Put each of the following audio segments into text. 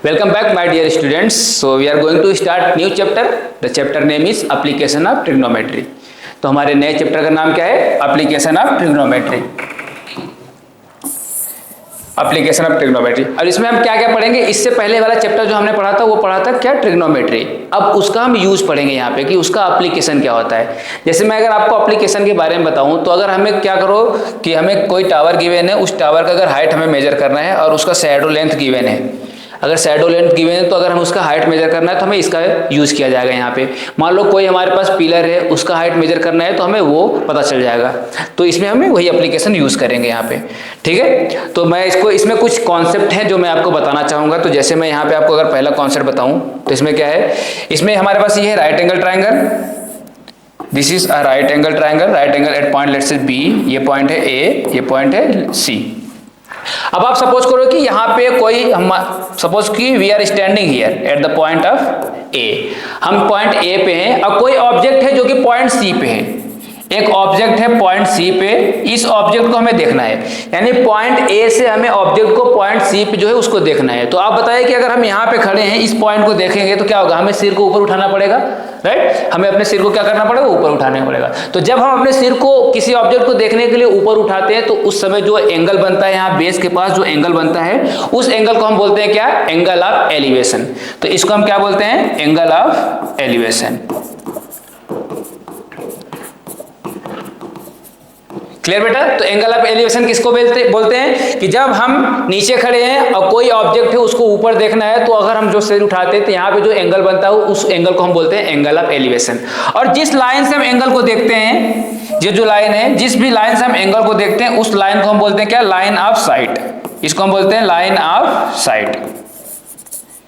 Welcome back my dear students. So we are going to start new chapter. The chapter name is application of trigonometry. तो हमारे नए chapter का नाम क्या है? Application of trigonometry. Application of trigonometry. और इसमें हम क्या क्या पढ़ेंगे? इससे पहले वाला चैप्टर जो हमने पढ़ा था वो पढ़ा था क्या? ट्रिग्नोमेट्री। अब उसका हम यूज पढ़ेंगे यहाँ पे कि उसका एप्लीकेशन क्या होता है। जैसे मैं अगर आपको एप्लीकेशन के बारे में बताऊं तो अगर हमें क्या करो कि हमें कोई टावर गिवन है, उस टावर का अगर हाइट हमें मेजर करना है और उसका शैडो लेंथ गिवन है, अगर शैडो लेंथ गिवन है तो अगर हम उसका हाइट मेजर करना है तो हमें इसका यूज किया जाएगा यहाँ पे। मान लो कोई हमारे पास पिलर है, उसका हाइट मेजर करना है तो हमें वो पता चल जाएगा, तो इसमें हमें वही एप्लीकेशन यूज करेंगे यहाँ पे। ठीक है, तो मैं इसमें कुछ कॉन्सेप्ट हैं जो मैं आपको बताना चाहूँगा। तो जैसे मैं यहाँ पे आपको अगर पहला कॉन्सेप्ट बताऊँ तो इसमें क्या है, इसमें हमारे पास ये है right angle triangle. This is a right angle triangle. Right angle at point let's say B, ये पॉइंट है ए, ये पॉइंट है सी। अब आप सपोज करो कि यहाँ पे कोई हम सपोज कि we are standing here at the point of a, हम पॉइंट ए पे हैं और कोई ऑब्जेक्ट है जो कि पॉइंट सी पे है। एक ऑब्जेक्ट है पॉइंट सी पे, इस ऑब्जेक्ट को हमें देखना है, यानी पॉइंट ए से हमें ऑब्जेक्ट को पॉइंट सी पे जो है उसको देखना है। तो आप बताइए कि अगर हम यहाँ पे खड़े हैं, इस पॉइंट को देखेंगे तो क्या होगा? हमें सिर को ऊपर उठाना पड़ेगा, राइट? हमें अपने सिर को क्या करना पड़ेगा? ऊपर उठाना पड़ेगा। तो जब हम अपने सिर को किसी ऑब्जेक्ट को देखने के लिए ऊपर उठाते हैं तो उस समय जो एंगल बनता है यहाँ बेस के पास, जो एंगल बनता है उस एंगल को हम बोलते हैं क्या? Angle of elevation. तो इसको हम क्या बोलते हैं? Angle of elevation. क्लियर बेटा? तो एंगल ऑफ एलिवेशन किसको बोलते हैं कि जब हम नीचे खड़े हैं और कोई ऑब्जेक्ट है उसको ऊपर देखना है तो अगर हम जो सिर उठाते हैं तो यहाँ पे जो एंगल बनता है उस एंगल को हम बोलते हैं एंगल ऑफ एलिवेशन। और जिस लाइन से हम एंगल को देखते हैं, ये जो लाइन है, जिस भी लाइन से हम एंगल को देखते हैं उस लाइन को हम बोलते हैं क्या? Line of site. इसको हम बोलते हैं लाइन ऑफ साइट।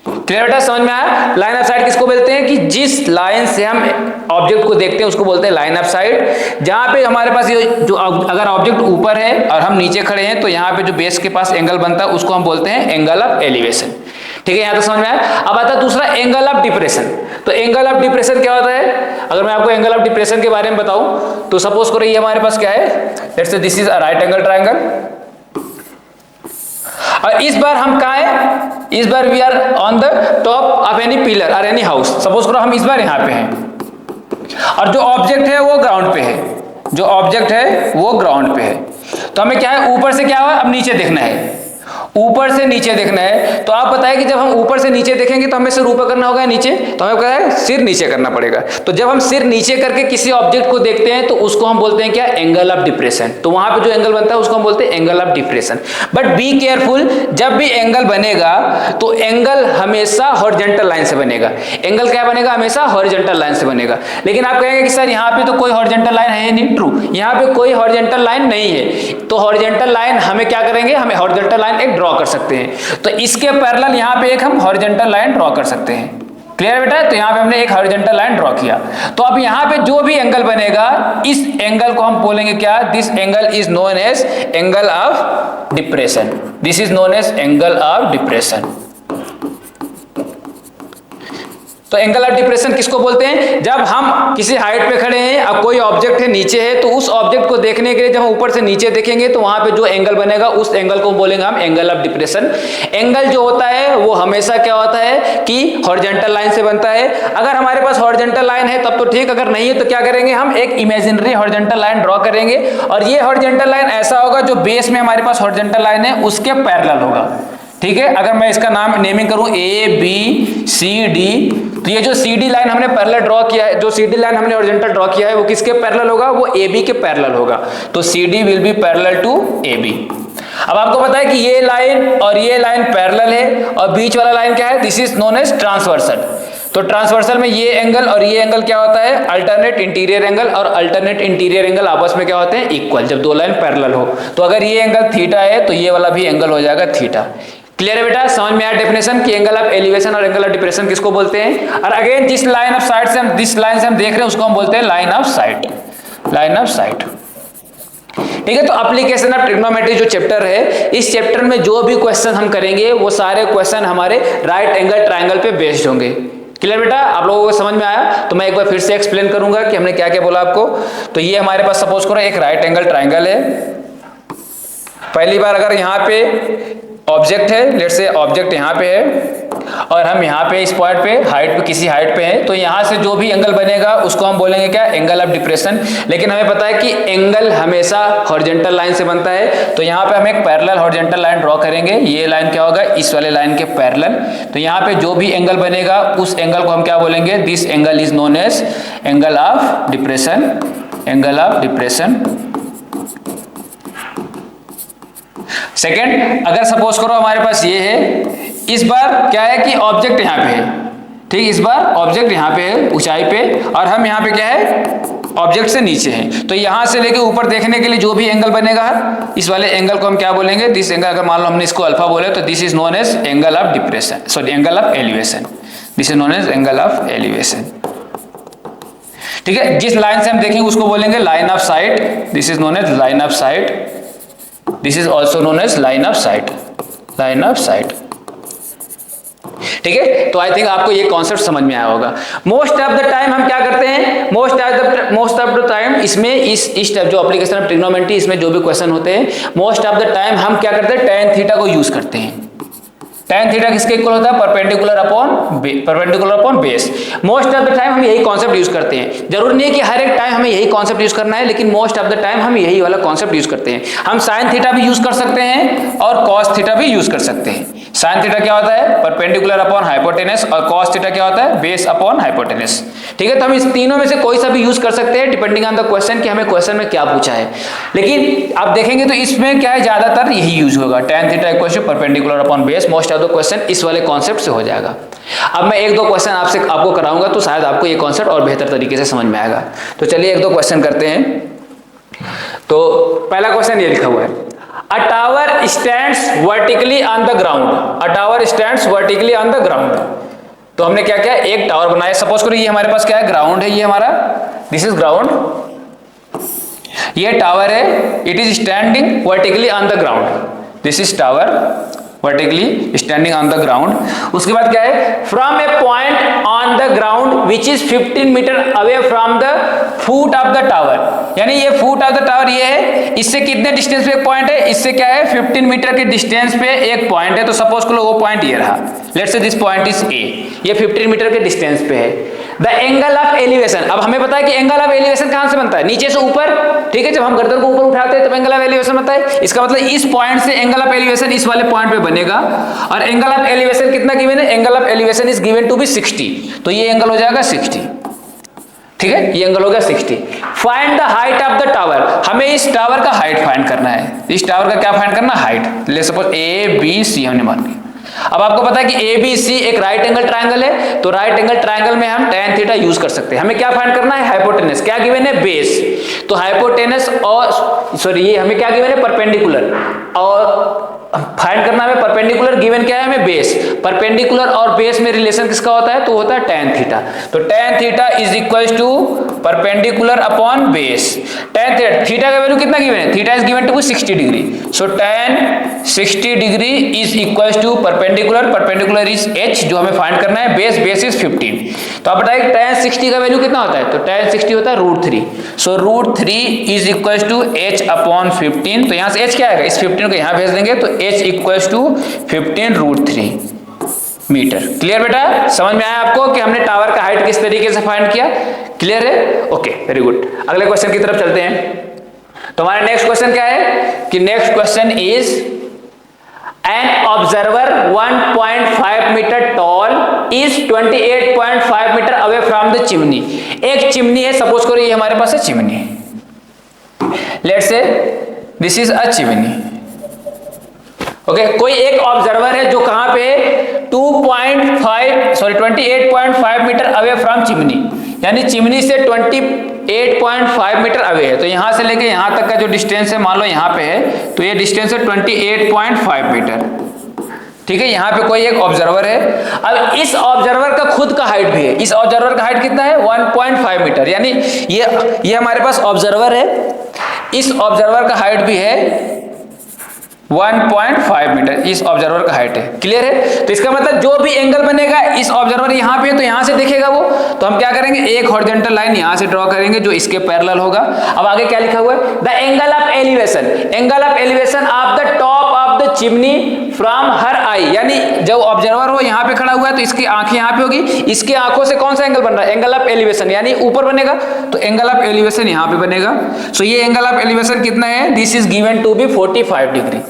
क्लियर बेटा? समझ में आया? लाइन ऑफ साइट किसको बोलते हैं कि जिस लाइन से हम ऑब्जेक्ट को देखते हैं उसको बोलते हैं लाइन ऑफ साइट। जहां पे हमारे पास ये जो अगर ऑब्जेक्ट ऊपर है और हम नीचे खड़े हैं तो यहाँ पे जो बेस के पास एंगल बनता है उसको हम बोलते हैं एंगल ऑफ एलिवेशन। ठीक है, यहाँ तो समझ में आया। अब आता है दूसरा एंगल ऑफ डिप्रेशन। तो एंगल ऑफ डिप्रेशन क्या होता है? अगर मैं आपको एंगल ऑफ डिप्रेशन के बारे में बताऊं तो सपोज करो ये हमारे पास क्या है, let's say this is a right angle triangle और इस बार हम कहाँ है? इस बार we are on the top of any pillar और एनी हाउस। सपोज करो हम इस बार यहाँ पे हैं और जो ऑब्जेक्ट है वो ग्राउंड पे है, जो ऑब्जेक्ट है वो ग्राउंड पे है। तो हमें क्या है? ऊपर से क्या हुआ? अब नीचे देखना है, ऊपर से नीचे देखना है। तो आप बताएं कि जब हम ऊपर से नीचे देखेंगे तो हमें सिर ऊपर करना होगा नीचे, तो हमें क्या है? सिर नीचे करना पड़ेगा। तो जब हम सिर नीचे करके किसी ऑब्जेक्ट को देखते हैं तो उसको हम बोलते हैं क्या? Angle of depression. तो वहां पे जो एंगल बनता है उसको हम बोलते हैं angle of depression. But be careful, जब भी एंगल बनेगा तो एंगल हमेशा हॉरिजॉन्टल लाइन से बनेगा। एंगल क्या बनेगा? हमेशा हॉरिजॉन्टल लाइन से बनेगा। लेकिन आप कहेंगे कि सर यहाँ पे तो कोई हॉरिजॉन्टल लाइन है नहीं। ट्रू, यहाँ पे कोई हॉरिजॉन्टल लाइन नहीं है। तो हॉरिजॉन्टल लाइन हमें क्या करेंगे? हमें हॉरिजॉन्टल लाइन एक ड्रॉ कर सकते हैं। तो इसके पैरेलल यहाँ पे एक हम हॉरिजॉन्टल लाइन ड्रॉ कर सकते हैं। क्लियर बेटा? तो यहाँ पे हमने एक हॉरिजॉन्टल लाइन ड्रॉ किया। तो अब यहाँ पे जो भी एंगल बनेगा इस एंगल को हम बोलेंगे क्या? This angle is known as angle of depression. This is known as angle of depression. तो एंगल ऑफ डिप्रेशन किसको बोलते हैं? जब हम किसी हाइट पे खड़े हैं और कोई ऑब्जेक्ट है नीचे है तो उस ऑब्जेक्ट को देखने के लिए जब हम ऊपर से नीचे देखेंगे तो वहां पे जो एंगल बनेगा उस एंगल को बोलेंगे हम एंगल ऑफ डिप्रेशन। एंगल जो होता है वो हमेशा क्या होता है कि हॉरिजॉन्टल लाइन से बनता है। अगर हमारे पास हॉरिजॉन्टल लाइन है तब तो ठीक, अगर नहीं है तो क्या करेंगे? हम एक इमेजिनरी हॉरिजॉन्टल लाइन ड्रॉ करेंगे और ये हॉरिजॉन्टल लाइन ऐसा होगा जो बेस में हमारे पास हॉरिजॉन्टल लाइन है उसके पैरेलल होगा। ठीक है, अगर मैं इसका नाम नेमिंग करूं ए बी सी डी, तो ये जो सी डी लाइन हमने पैरेलल ड्रॉ किया है, जो सी डी लाइन हमने हॉरिजॉन्टल ड्रॉ किया है वो किसके पैरेलल होगा? वो ए बी के पैरेलल होगा। तो C D will be parallel to A B. अब आपको पता है कि ये लाइन और ये लाइन पैरेलल है और बीच वाला लाइन क्या है? This is known as transversal. तो ट्रांसवर्सल में ये एंगल और ये एंगल क्या होता है? अल्टरनेट इंटीरियर एंगल, और अल्टरनेट इंटीरियर एंगल आपस में क्या होते हैं? इक्वल, जब दो लाइन पैरेलल हो। तो अगर ये एंगल थीटा है तो ये वाला भी एंगल हो जाएगा थीटा। क्लियर है बेटा? समझ में आया डेफिनेशन कि एंगल ऑफ एलिवेशन और एंगल ऑफ डिप्रेशन किसको बोलते हैं? और अगेन जिस लाइन ऑफ साइट से हम देख रहे हैं उसको हम बोलते हैं line of sight. Line of sight. ठीक है, तो एप्लीकेशन ऑफ ट्रिग्नोमेट्री जो चैप्टर है, इस चैप्टर में जो भी क्वेश्चन हम करेंगे वो सारे क्वेश्चन हमारे राइट एंगल ट्राइंगल पे बेस्ड होंगे। क्लियर बेटा? आप लोगों को समझ में आया? तो मैं एक बार फिर से एक्सप्लेन करूंगा कि हमने क्या क्या बोला आपको। तो ये हमारे पास सपोज करो एक राइट एंगल ट्राइंगल है। पहली बार अगर यहाँ पे ऑब्जेक्ट है, लेट्स से ऑब्जेक्ट यहाँ पे है और हम यहाँ पे इस पॉइंट पे हाइट पे किसी हाइट पे हैं, तो यहाँ से जो भी एंगल बनेगा उसको हम बोलेंगे क्या, एंगल ऑफ डिप्रेशन। लेकिन हमें पता है कि एंगल हमेशा हॉरिजॉन्टल लाइन से बनता है, तो यहाँ पे हम एक पैरेलल हॉरिजॉन्टल लाइन ड्रॉ करेंगे। ये लाइन क्या होगा, इस वाले लाइन के पैरेलल। तो यहाँ पे जो भी एंगल बनेगा उस एंगल को हम क्या बोलेंगे, this angle is known as angle of depression, angle of depression. Second, अगर सपोज करो हमारे पास ये है, इस बार क्या है कि ऑब्जेक्ट यहाँ पे है, ठीक, इस बार ऑब्जेक्ट यहाँ पे है ऊंचाई पे और हम यहाँ पे क्या है, ऑब्जेक्ट से नीचे हैं। तो यहाँ से लेके ऊपर देखने के लिए जो भी एंगल बनेगा, इस वाले एंगल को हम क्या बोलेंगे, दिस एंगल। अगर मान लो हमने इसको अल्फा बोले तो this is known as angle of depression, sorry angle of elevation, this is known as angle of elevation. ठीक है, जिस लाइन से हम देखेंगे उसको बोलेंगे line of sight, this is known as line of sight, this is also known as line of sight, line of sight. ठीक है, तो आई थिंक आपको ये कॉन्सेप्ट समझ में आया होगा। मोस्ट ऑफ द टाइम हम क्या करते हैं, मोस्ट ऑफ द टाइम इसमें इस टाइप जो एप्लीकेशन ऑफ ट्रिग्नोमेट्री, इसमें जो भी क्वेश्चन होते हैं मोस्ट ऑफ द टाइम हम क्या करते हैं, tan थीटा को यूज करते हैं। tan थीटा किसके इक्वल होता है, perpendicular upon base. Most of the time हम यही कॉन्सेप्ट यूज करते हैं। जरूरी नहीं है कि हर एक टाइम हमें यही कॉन्सेप्ट यूज करना है, लेकिन मोस्ट ऑफ द टाइम हम यही वाला कॉन्सेप्ट यूज करते हैं। हम sin थीटा भी यूज कर सकते हैं और cos थीटा भी यूज कर सकते हैं। sin थीटा क्या होता है, परपेंडिकुलर अपॉन हाइपोटेनस, और cos थीटा क्या होता है, बेस अपॉन हाइपोटेनस। ठीक है, तो हम इस तीनों में से कोई सा भी यूज कर सकते हैं डिपेंडिंग ऑन द क्वेश्चन कि हमें क्वेश्चन में क्या पूछा है। लेकिन आप देखेंगे तो इसमें क्या है, ज्यादातर यही यूज होगा, tan theta equal to perpendicular upon base. Most of the question इस वाले कॉन्सेप्ट से हो जाएगा। अब मैं एक दो क्वेश्चन आपको कराऊंगा तो शायद आपको ये कॉन्सेप्ट और बेहतर तरीके से समझ में आएगा। तो चलिए एक दो क्वेश्चन करते हैं। तो पहला क्वेश्चन ये लिखा हुआ है, अ tower stands vertically on the ground, a tower stands vertically on the ground. तो हमने क्या किया, एक टावर बनाया। सपोज करो ये हमारे पास क्या है, ग्राउंड है, ये हमारा दिस इज ग्राउंड, ये टावर है, it is standing vertically on the ground, this is tower vertically standing on the ground. उसके बाद क्या है, from a point on the ground which is 15 metre away from the foot of the tower, यानी ये foot of the tower ये है, इससे कितने डिस्टेंस पे एक पॉइंट है, इससे क्या है 15 मीटर के डिस्टेंस पे एक पॉइंट है। तो सपोज करो वो पॉइंट ये रहा, let's say this point is a, ये 15 मीटर के डिस्टेंस पे है। द एंगल ऑफ एलिवेशन, अब हमें पता है कि एंगल ऑफ एलिवेशन कहां से बनता है, नीचे से ऊपर। ठीक है, जब हम गर्दन को ऊपर उठाते हैं तो एंगल ऑफ एलिवेशन बनता है। इसका मतलब इस पॉइंट से एंगल ऑफ एलिवेशन इस वाले पॉइंट पे बनेगा, और एंगल ऑफ एलिवेशन कितना गिवन है, angle of elevation is given to be 60, तो ये एंगल हो जाएगा 60। ठीक है, ये एंगल हो गया 60। Find the height of the tower, हमें इस टावर का हाइट फाइंड करना है। इस टावर का क्या फाइंड करना, हाइट। ले सपोज ए बी सी हमने मान लिया। अब आपको पता है कि ए बी सी एक राइट एंगल ट्रायंगल है, तो राइट एंगल ट्रायंगल में हम tan थीटा यूज कर सकते हैं। हमें क्या फाइंड करना है, हाइपोटेनस। क्या गिवन है, बेस। तो हाइपोटेनस और सॉरी ये हमें क्या गिवन है, परपेंडिकुलर, और फाइंड करना है परपेंडिकुलर, गिवन क्या है हमें, बेस। परपेंडिकुलर और बेस में रिलेशन किसका होता है, तो होता है tan थीटा। तो tan theta is equal to perpendicular upon base. tan theta का वैल्यू कितना गिवन है, theta is given to 60 degree, so tan 60 degree is equal to perpendicular is h जो हमें फाइंड करना है, बेस इज 15। तो आप बताइए tan 60 का वैल्यू कितना होता है, तो tan 60 होता है √3, so √3 is equal to h upon 15। तो यहाँ से h क्या आएगा, इस 15 को यहाँ भेज देंगे तो h equals to 15√3 metre. Clear बेटा, समझ में आया आपको कि हमने टावर का हाइट किस तरीके से फाइंड किया, क्लियर है, ओके वेरी गुड। अगले क्वेश्चन की तरफ चलते हैं। तो हमारा नेक्स्ट क्वेश्चन क्या है कि next question is an observer 1.5 metre tall is 28.5 metre away from the chimney. एक चिमनी है, सपोज करो ये हमारे पास है chimney, let's say this is a chimney. Okay, कोई एक ऑब्जर्वर है जो कहां पे 28.5 मीटर अवे फ्रॉम चिमनी, यानी चिमनी से 28.5 मीटर अवे है। तो यहां से लेके यहां तक का जो डिस्टेंस है, मान लो यहां पे है, तो ये डिस्टेंस है 28.5 मीटर। ठीक है, यहां पे कोई एक ऑब्जर्वर है। अब इस ऑब्जर्वर का खुद का हाइट भी है, इस ऑब्जर्वर का हाइट कितना है 1.5 मीटर, यानी ये हमारे पास ऑब्जर्वर है, इस ऑब्जर्वर का हाइट भी है 1.5 मीटर, इस ऑब्जर्वर का हाइट है। क्लियर है, तो इसका मतलब जो भी एंगल बनेगा, इस ऑब्जर्वर यहाँ पे तो यहाँ से देखेगा वो, तो हम क्या करेंगे, एक हॉरिजॉन्टल लाइन यहाँ से ड्रॉ करेंगे जो इसके पैरेलल होगा। अब आगे क्या लिखा हुआ है, the angle of elevation, angle of elevation of the top of of the chimney from her eye, यानी जब ऑब्जर्वर हो यहाँ पे खड़ा हुआ है तो इसकी आंखें यहाँ पे होगी, इसके आंखों से कौन सा एंगल बन रहा है, एंगल ऑफ एलिवेशन, यानी ऊपर बनेगा तो एंगल ऑफ एलिवेशन यहाँ पे बनेगा। सो ये एंगल ऑफ एलिवेशन कितना है, this is given to be 45 degree.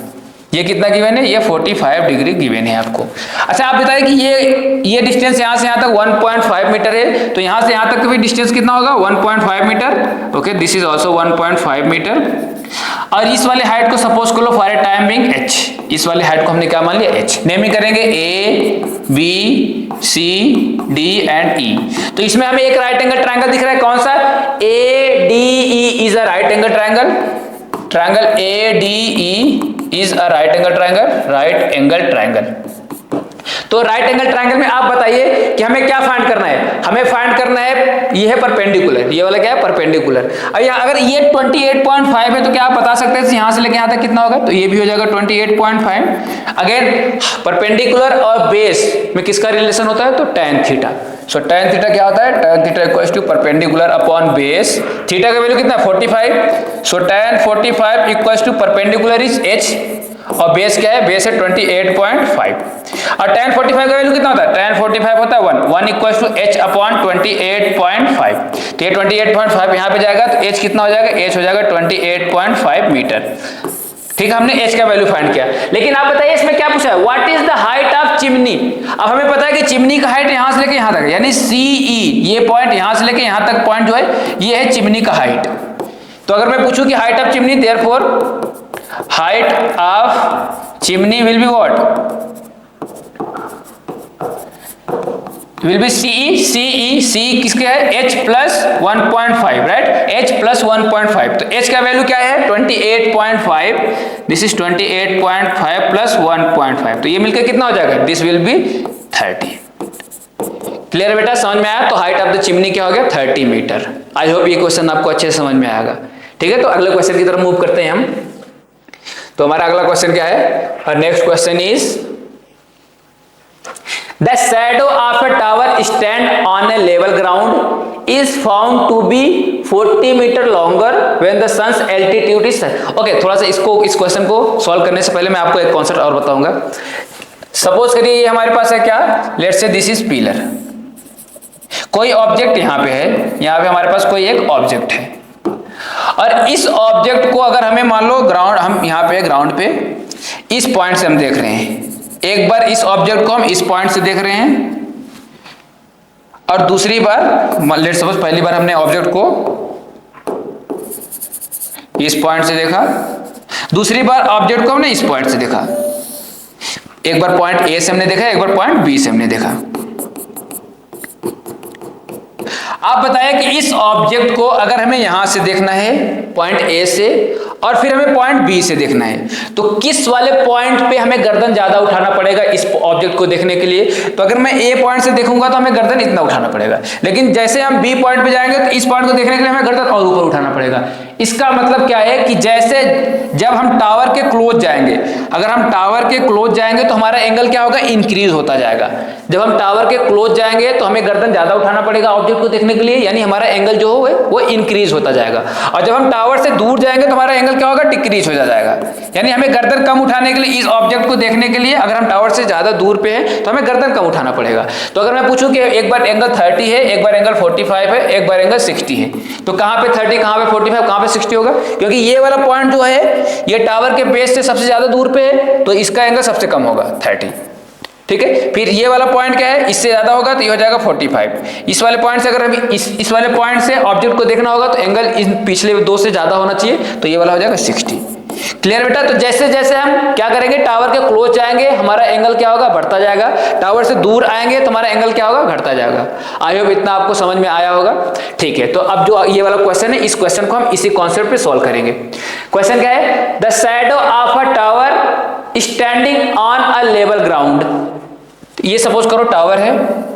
ये कितना गिवन है, ये 45 डिग्री गिवन है आपको। अच्छा आप बताइए कि ये डिस्टेंस यहाँ से यहाँ तक 1.5 मीटर है, तो यहाँ से यहाँ तक भी डिस्टेंस कितना होगा 1.5 metre. Okay, this is also 1.5 metre. और इस वाले हाइट को सपोज कर लो for a time being h, इस वाले हाइट को हमने क्या मान लिया h। नेमिंग करेंगे A B C D and E। तो इसमें हमें एक राइट एंगल ट्रायंगल दिख रहा है, कौन सा, ADE is a right angle triangle, triangle ADE is a right angle triangle, right angle triangle. तो राइट एंगल ट्रायंगल में आप बताइए कि हमें क्या फाइंड करना है, हमें फाइंड करना है ये है परपेंडिकुलर, ये वाला क्या है परपेंडिकुलर। अब यहाँ अगर ये 28.5 है तो क्या आप बता सकते हैं यहाँ से लेके यहाँ तक कितना होगा, तो ये भी हो जाएगा 28.5। अगेन परपेंडिकुलर और बेस में किसका रिलेशन होता है, तो tan theta. So tan theta क्या होता है, tan theta equals to perpendicular upon base, theta का वैल्यू कितना है 45। So tan 45 equals to perpendicular is h और बेस क्या है, बेस है 28.5। और tan 45 का वैल्यू कितना होता है, tan 45 होता है 1 इक्वल्स टू h अपॉन 28.5। तो ये 28.5 यहाँ पे जाएगा तो h कितना हो जाएगा, h हो जाएगा 28.5 मीटर। ठीक है, हमने h का वैल्यू फाइंड किया। लेकिन आप बताइए इसमें क्या पूछा है, what is the height of chimney. अब हमें पता है कि चिमनी का हाइट यहाँ से लेके यहाँ तक है, यानी CE, ये पॉइंट यहाँ से लेके यहाँ तक पॉइंट जो है ये है चिमनी का हाइट। तो अगर मैं पूछूं कि height of chimney, therefore height of chimney will be what, will be CE किसके है, h plus 1.5, right, h plus 1.5। तो h का वैल्यू क्या है 28.5, दिस इज 28.5 प्लस 1.5, तो ये मिलकर कितना हो जाएगा, दिस विल बी 30। क्लियर बेटा, समझ में आया। तो हाइट ऑफ द चिमनी क्या हो गया 30 मीटर। आई होप ये क्वेश्चन आपको अच्छे से समझ में आएगा। ठीक है, तो अगले क्वेश्चन की तरफ मूव करते हैं हम। तो हमारा अगला क्वेश्चन क्या है, और next question is the shadow of a tower stand on a level ground is found to be 40 metre longer when the sun's altitude is. Okay, थोड़ा सा इस क्वेश्चन को सॉल्व करने से पहले मैं आपको एक कॉन्सेप्ट और बताऊंगा। सपोज करिए ये हमारे पास है क्या, let's say this is pillar, कोई ऑब्जेक्ट यहाँ पे है, यहाँ पे हमारे पास कोई एक ऑब्जेक्ट है, और इस ऑब्जेक्ट को अगर हमें मान लो ग्राउंड, हम यहाँ पे ग्राउंड पे इस पॉइंट से हम देख रहे हैं, एक बार इस ऑब्जेक्ट को हम इस पॉइंट से देख रहे हैं, और दूसरी बार लेट्स सपोज पहली बार हमने ऑब्जेक्ट को इस पॉइंट से देखा, दूसरी बार ऑब्जेक्ट को हमने इस पॉइंट से देखा। एक बार पॉइंट ए से हमने देखा, एक बार पॉइंट बी से हमने देखा। आप बताएं कि इस ऑब्जेक्ट को अगर हमें यहां से देखना है पॉइंट ए से, और फिर हमें पॉइंट बी से देखना है, तो किस वाले पॉइंट पे हमें गर्दन ज्यादा उठाना पड़ेगा इस ऑब्जेक्ट को देखने के लिए। तो अगर मैं ए पॉइंट से देखूंगा तो हमें गर्दन इतना उठाना पड़ेगा, लेकिन जैसे हम बी पॉइंट पे जाएंगे तो इस पॉइंट को देखने के लिए हमें गर्दन और ऊपर उठाना पड़ेगा। इसका मतलब क्या है कि जैसे जब हम टावर के क्लोज जाएंगे, अगर हम टावर के क्लोज जाएंगे तो हमारा एंगल क्या होगा, इंक्रीज होता जाएगा। जब हम टावर के क्लोज जाएंगे तो हमें गर्दन ज्यादा उठाना पड़ेगा ऑब्जेक्ट को देखने के लिए, यानी हमारा एंगल जो है वो इंक्रीज होता जाएगा। और जब हम टावर से दूर जाएंगे तो हमारा एंगल क्या होगा, डिक्रीज हो जाएगा। यानी हमें गर्दन कम उठाने के लिए, इस ऑब्जेक्ट को देखने के लिए अगर हम टावर से ज्यादा दूर पे हैं तो हमें गर्दन कम उठाना पड़ेगा। तो अगर मैं पूछूं कि एक बार एंगल 30 है, एक बार एंगल 45 है, एक बार एंगल 60 है, तो कहां पे 30, कहां पे 45, कहां पे 60 होगा, क्योंकि ये वाला पॉइंट जो है ये टावर के बेस से सबसे ज्यादा दूर पे है, तो इसका एंगल सबसे कम होगा 30। ठीक है, फिर ये वाला पॉइंट क्या है, इससे ज्यादा होगा तो ये हो जाएगा 45। इस वाले पॉइंट से अगर हम इस वाले पॉइंट से ऑब्जेक्ट को देखना होगा तो एंगल इन पिछले दो से ज्यादा होना चाहिए, तो ये वाला हो जाएगा 60। क्लियर बेटा। तो जैसे जैसे हम क्या करेंगे, टावर के क्लोज जाएंगे हमारा एंगल क्या होगा, बढ़ता जाएगा, टावर से दूर आएंगे तो हमारा एंगल क्या होगा, घटता जाएगा। आई होप इतना आपको समझ में आया होगा। ठीक है, तो अब जो ये वाला क्वेश्चन है, इस क्वेश्चन को हम इसी कॉन्सेप्ट पे सॉल्व करेंगे। क्वेश्चन क्या है, the shadow of a tower standing on a level ground. ये सपोज करो टावर है,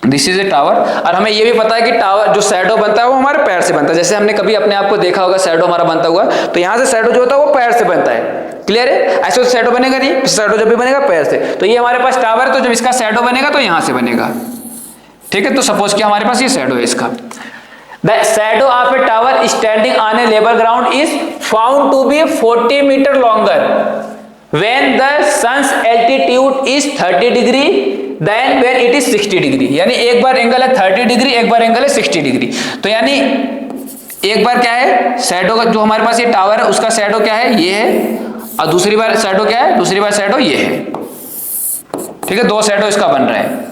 दिस इज ए टावर, और हमें ये भी पता है कि टावर जो शैडो बनता है वो हमारे पैर से बनता है। जैसे हमने कभी अपने आप को देखा होगा शैडो हमारा बनता हुआ, तो यहाँ से शैडो जो होता है वो पैर से बनता है। क्लियर है, ऐसे तो शैडो बनेगा नहीं, शैडो जब भी बनेगा पैर से। तो ये हमारे पास टावर है, तो जब इसका शैडो बनेगा तो यहाँ से बनेगा। ठीक है, तो सपोज कि हमारे पास ये शैडो है इसका। The shadow of a tower standing on a level ground is found to be 40 metre longer when the sun's altitude is 30 degree then when it is 60 degree. यानी एक बार एंगल है 30 डिग्री, एक बार एंगल है 60 degree. तो यानी एक बार क्या है शैडो का, जो हमारे पास ये टावर है उसका शैडो क्या है, ये है, और दूसरी बार शैडो क्या है, दूसरी बार शैडो ये है। ठीक है, दो शैडो इसका बन रहा है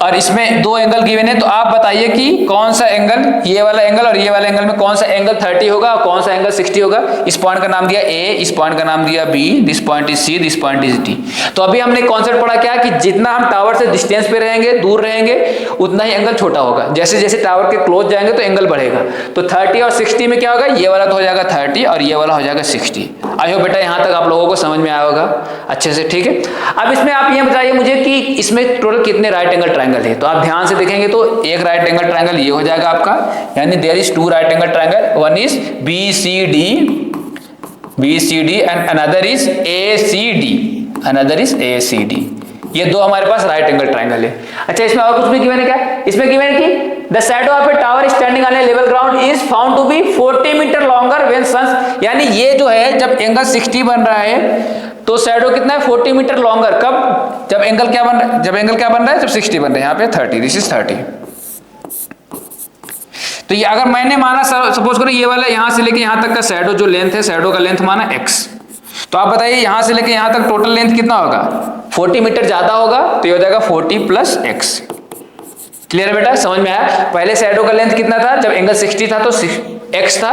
और इसमें दो एंगल गिवन है। तो आप बताइए कि कौन सा एंगल, ये वाला एंगल और ये वाला एंगल में कौन सा एंगल 30 होगा और कौन सा एंगल 60 होगा। इस पॉइंट का नाम दिया ए, इस पॉइंट का नाम दिया B, this point is C, this point is D. तो अभी हमने कॉन्सेप्ट पढ़ा क्या कि जितना हम टावर से डिस्टेंस पे रहेंगे, दूर रहेंगे, उतना ही एंगल छोटा होगा। जैसे जैसे टावर के क्लोज जाएंगे तो एंगल बढ़ेगा। तो 30 और 60 में क्या होगा, ये वाला तो हो जाएगा 30 और ये वाला हो जाएगा 60। आई होप बेटा यहाँ तक आप लोगों को समझ में आया होगा अच्छे से। ठीक है, अब इसमें आप ये बताइए मुझे कि इसमें टोटल कितने राइट एंगल ट्रायंगल है। तो आप ध्यान से देखेंगे तो एक राइट एंगल ट्रायंगल ये हो जाएगा आपका, यानी there is two right angle triangle, one is BCD and another is ACD, ये दो हमारे पास राइट एंगल ट्रायंगल है। अच्छा, इसमें और कुछ भी गिवन है क्या, इसमें गिवन है कि the shadow of a tower standing on a level ground is found to be 40 metre longer when sun's, यानी ये जो है जब एंगल 60 बन रहा है तो शैडो कितना है 40 मीटर लॉन्गर, कब, जब एंगल क्या बन रहा है, जब एंगल क्या बन रहा है, जब 60 बन रहा है। यहाँ पे 30, दिस इज 30। तो ये अगर मैंने माना, सपोज करो ये वाला यहाँ से लेके यहाँ तक का शैडो जो लेंथ है, शैडो का लेंथ माना x, तो आप बताइए यहाँ से लेके यहाँ तक टोटल लेंथ कितना होगा, 40 मीटर ज्यादा होगा तो ये हो जाएगा 40 + x। क्लियर है बेटा, समझ में आया। पहले शैडो का लेंथ कितना था, जब एंगल 60 था तो x था,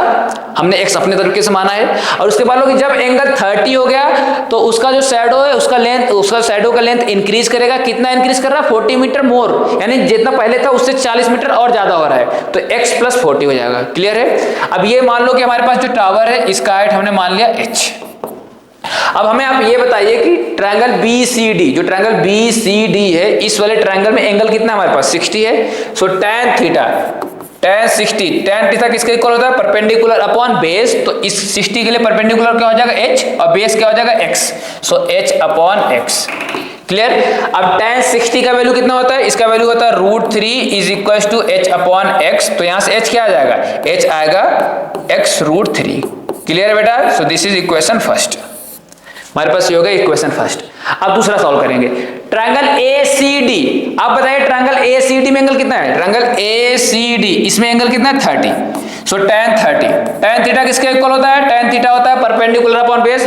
हमने x अपने तरीके से माना है। और उसके बाद जब एंगल 30 हो गया तो उसका जो शैडो है उसका लेंथ, उसका शैडो का लेंथ इंक्रीज करेगा। कितना इंक्रीज कर रहा है, 40 मीटर मोर, यानी जितना पहले था उससे 40 मीटर और ज्यादा हो रहा है, तो x + 40 हो जाएगा। क्लियर है। अब ये मान लो कि हमारे पास जो टावर है इसका हाइट हमने मान लिया h। अब हमें आप ये बताइए कि ट्रायंगल BCD, जो ट्रायंगल BCD है, इस वाले ट्रायंगल में एंगल कितना हमारे पास 60 है। सो tan theta, tan 60, tan theta किसके इक्वल होता है, परपेंडिकुलर अपॉन बेस। तो इस 60 के लिए परपेंडिकुलर क्या हो जाएगा h और बेस क्या हो जाएगा x, सो h अपॉन x। क्लियर। अब tan 60 का वैल्यू कितना होता है, इसका वैल्यू होता है √3 = h अपॉन x। तो यहां से h क्या आ जाएगा, h आएगा x √3। क्लियर है बेटा। सो दिस इज इक्वेशन फर्स्ट, हमारे पास ये हो गया इक्वेशन फर्स्ट। अब दूसरा सॉल्व करेंगे, ट्रायंगल ACD। आप बताइए ट्रायंगल ACD में एंगल कितना है, ट्रायंगल ACD इसमें एंगल कितना है 30। सो tan 30, tan थीटा किसके इक्वल होता है, tan थीटा होता है परपेंडिकुलर अपॉन बेस।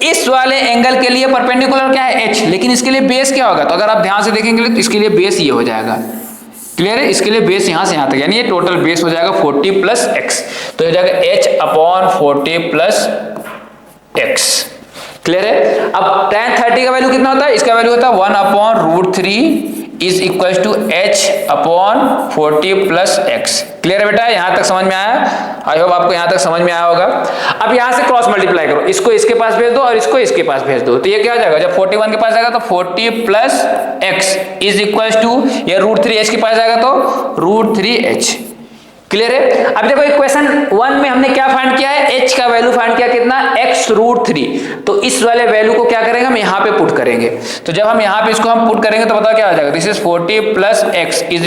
इस वाले एंगल के लिए परपेंडिकुलर क्या है h, लेकिन इसके लिए बेस क्या होगा, तो अगर आप ध्यान से देखेंगे तो इसके लिए बेस ये हो जाएगा। क्लियर है, इसके लिए बेस यहां से यहां तक, यानी ये टोटल बेस हो जाएगा 40 + x, तो हो जाएगा h अपॉन 40 + x। क्लियर है। अब tan 30 का वैल्यू कितना होता है, इसका वैल्यू होता है 1/√3 = h अपॉन 40 + x। क्लियर है बेटा, यहां तक समझ में आया। आई होप आपको यहां तक समझ में आया होगा। अब यहां से क्रॉस मल्टीप्लाई करो, इसको इसके पास भेज दो और इसको इसके पास भेज दो, तो ये क्या हो जाएगा, जब 41 के पास जाएगा तो 40 + x = ये √3h के पास जाएगा तो √3h। क्लियर है। अब देखो इक्वेशन 1 में हमने क्या फाइंड किया है, h का वैल्यू फाइंड किया कितना, x √3। तो इस वाले वैल्यू को क्या करेंगे, हम यहाँ पे पुट करेंगे। तो जब हम यहाँ पे इसको हम पुट करेंगे तो पता क्या आ जाएगा, दिस इज 40 + x =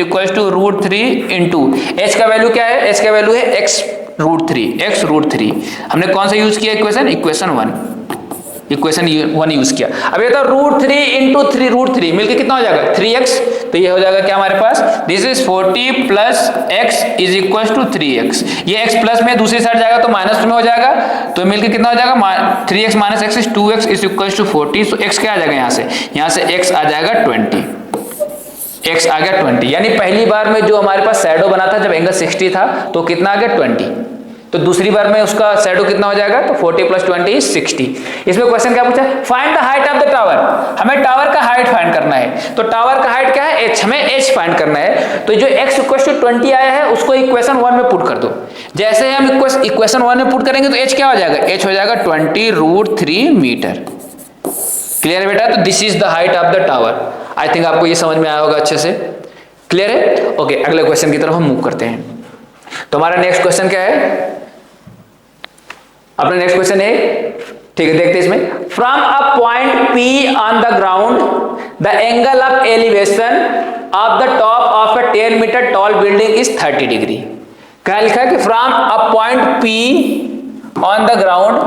√3 h का वैल्यू क्या है, h का वैल्यू है x √3। हमने कौन सा यूज किया इक्वेशन 1 यूज किया। अब ये तो √3 × 3 √3 मिलके कितना हो जाएगा 3x। तो ये हो जाएगा क्या हमारे पास, दिस इज 40 + x = 3x। ये x प्लस में दूसरी साइड जाएगा तो माइनस में हो जाएगा, तो मिलके कितना हो जाएगा 3x - x = 2x = 40। तो x क्या आ जाएगा, यहाँ से x आ जाएगा 20, x आ गया 20। यानी पहली बार में जो हमारे पास शैडो बना था जब एंगल 60 था तो कितना आ गया 20। तो दूसरी बार में उसका शैडो कितना हो जाएगा, तो 40 + 20 = 60। इसमें क्वेश्चन क्या पूछा, find the height of the tower. हमें टावर का हाइट फाइंड करना है। तो टावर का हाइट क्या है, h, हमें h फाइंड करना है। तो जो x = 20 आया है उसको इक्वेशन 1 में पुट कर दो। जैसे ही हम इक्वेशन 1 में पुट करेंगे तो h क्या हो जाएगा, h हो जाएगा 20 √3 मीटर। क्लियर है बेटा। तो this is the height of the tower. I think आपको ये समझ में आया होगा अच्छे से। क्लियर है। ओके, अगले क्वेश्चन की तरफ हम मूव करते हैं। तो हमारा नेक्स्ट क्वेश्चन क्या है, अपना नेक्स्ट क्वेश्चन है ठीक है, देखते हैं इसमें। From a point P on the ground the angle of elevation of the top of a 10 metre tall building is 30 degree. क्या लिखा है कि from a point P on the ground,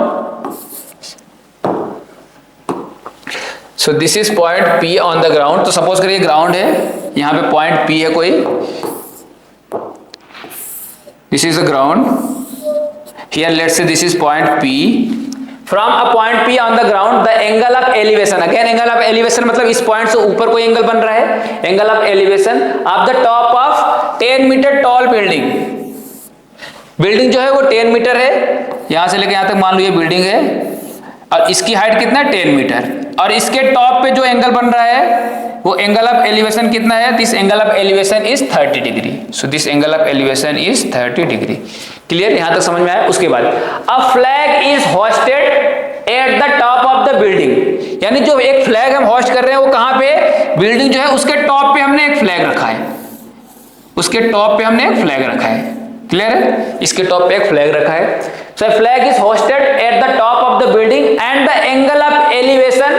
so this is point P on the ground. तो suppose करिए ground है, यहां पे point P है कोई, this is the ground, here let's say this is point P। From a point P on the ground the angle of elevation, again angle of elevation मतलब इस point से ऊपर कोई एंगल बन रहा है, angle of elevation of the top of 10 metre tall building. Building जो है वो 10 मीटर है, यहां से लेकर यहां तक मान लो ये बिल्डिंग है, और इसकी हाइट कितना है 10 मीटर, और इसके टॉप पे जो एंगल बन रहा है वो एंगल ऑफ एलिवेशन कितना है, this angle of elevation is 30 degree. So this angle of elevation is 30 degree. Clear, यहां तक समझ में आया। उसके बाद a flag is hosted at the top of the building, यानी जो एक फ्लैग हम होस्ट कर रहे हैं वो कहां पे, बिल्डिंग जो है उसके टॉप पे हमने एक फ्लैग रखा है, उसके टॉप पे हमने एक फ्लैग रखा है। क्लियर है, इसके टॉप पे एक फ्लैग रखा है। So flag is hosted at the top of the building and the angle of elevation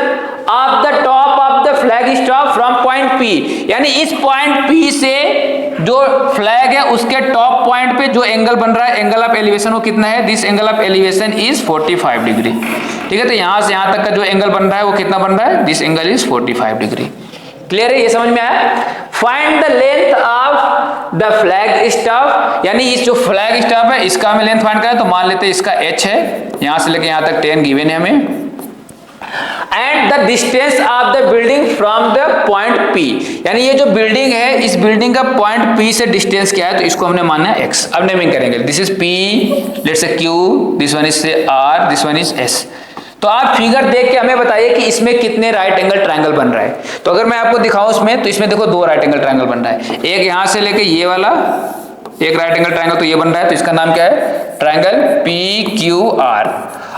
of the top of the flag is top from point P, यानी इस पॉइंट P से जो फ्लैग है उसके टॉप पॉइंट पे जो angle बन रहा है, एंगल ऑफ एलिवेशन वो कितना है, this angle of elevation is 45 degree. ठीक है, तो यहां से यहां तक का जो एंगल बन रहा है वो कितना बन रहा है, this angle is 45 degree. Clear है, ये समझ में आया। Find the length of the flag stop, यानी इस जो फ्लैग स्टॉप है इसका हमें लेंथ फाइंड करना है, तो मान लेते हैं इसका h है, यहां से लेके यहां तक 10 गिवन है हमें, and the distance of the building from the point P, यानी ये जो बिल्डिंग है इस बिल्डिंग का पॉइंट P से डिस्टेंस क्या है, तो इसको हमने मानना है x। अब नेमिंग करेंगे, this is P, let's say Q, this one is से R, this one is S। तो आप फिगर देख के हमें बताइए कि इसमें कितने राइट एंगल ट्रायंगल बन रहा है। तो अगर मैं आपको दिखाऊं इसमें, तो इसमें देखो 2 राइट एंगल ट्रायंगल बन रहा है, एक यहां से लेके ये वाला एक राइट एंगल ट्रायंगल, तो ये बन रहा है, तो इसका नाम क्या है, ट्रायंगल PQR।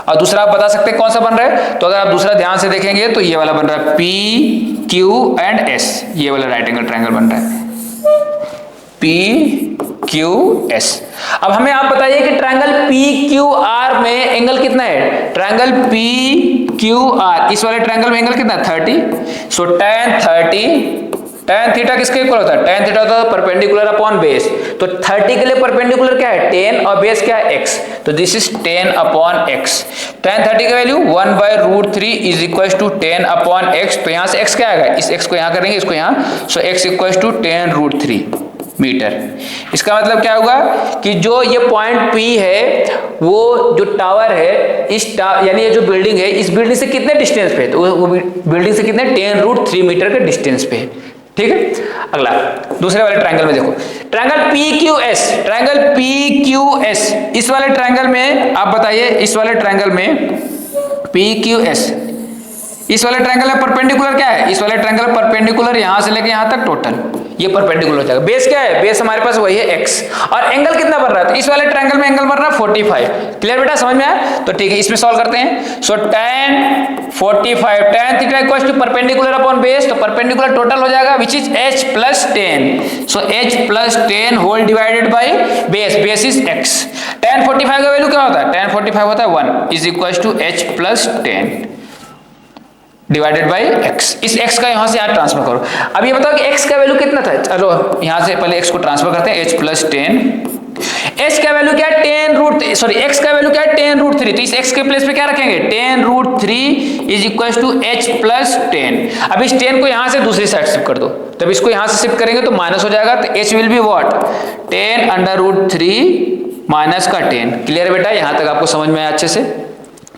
और दूसरा आप बता सकते हैं कौन सा बन रहा है, तो अगर आप दूसरा ध्यान से देखेंगे तो ये वाला बन रहा है PQ एंड S, ये वाला राइट एंगल ट्रायंगल बन रहा है PQS। अब हमें आप बताइए कि ट्रायंगल PQR में एंगल कितना है, ट्रायंगल PQR इस वाले ट्रायंगल में एंगल कितना है 30। सो tan 30, tan थीटा किसके इक्वल होता है, tan थीटा होता है परपेंडिकुलर अपॉन बेस, तो 30 के लिए परपेंडिकुलर क्या है 10 और बेस क्या है x, तो this is 10 upon x। tan 30 का value 1/√3 is equal to 10 upon x, तो यहां से x क्या आएगा, इस x को यहां करेंगे, इसको यहां, सो x इक्वल टू 10√3 मीटर। इसका मतलब क्या होगा कि जो ये पॉइंट P है वो जो टावर है, इस यानी ये जो बिल्डिंग है इस बिल्डिंग से कितने डिस्टेंस पे है, तो वो बिल्डिंग से कितने 10√3 मीटर के डिस्टेंस पे है। ठीक है, अगला दूसरे वाले ट्रायंगल में देखो, ट्रायंगल PQS, ट्रायंगल PQS इस वाले ट्रायंगल में आप बताइए, इस वाले ट्रायंगल में PQS इस वाले ट्रायंगल में परपेंडिकुलर क्या है, इस वाले ट्रायंगल परपेंडिकुलर यहां से लेके यहां तक टोटल ये परपेंडिकुलर हो जाएगा। बेस क्या है, बेस हमारे पास वही है x, और एंगल कितना बन रहा है, तो इस वाले ट्रायंगल में एंगल बन रहा है 45। क्लियर बेटा, समझ में आया। तो ठीक है, इसमें सॉल्व करते हैं। So tan 45 tan theta equals to perpendicular upon base, तो परपेंडिकुलर टोटल हो जाएगा which is h plus 10। So h plus 10 whole divided by base, base is x। tan 45 का वैल्यू क्या होता है, tan 45 होता है 1 is equals to h plus 10 divided by x। इस x का यहां से यहां ट्रांसफर करो। अब ये बताओ कि x का वैल्यू कितना था, चलो यहां से पहले x को ट्रांसफर करते हैं, h प्लस 10, h का वैल्यू क्या है x का वैल्यू क्या है 10√3, तो इस x के प्लेस पे क्या रखेंगे 10√3 is equal to h plus 10। अब इस 10 को यहां से दूसरी साइड शिफ्ट कर दो, तब इसको यहां से शिफ्ट करेंगे तो माइनस हो जाएगा, तो h will be what 10√3 minus का 10। क्लियर बेटा, यहां तक आपको समझ में आया अच्छे से।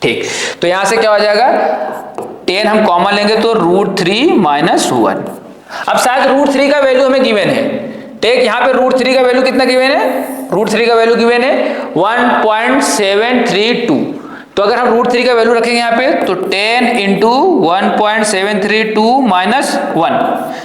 ठीक, तो यहां से क्या हो जाएगा 10 हम कॉमन लेंगे तो √3 माइनस 1। अब शायद √3 का वैल्यू हमें गिवन है, ठीक, यहाँ पे √3 का वैल्यू कितना गिवन है, √3 का वैल्यू गिवन है 1.732। तो अगर हम √3 का वैल्यू रखेंगे यहाँ पे तो 10 into 1.732 minus 1,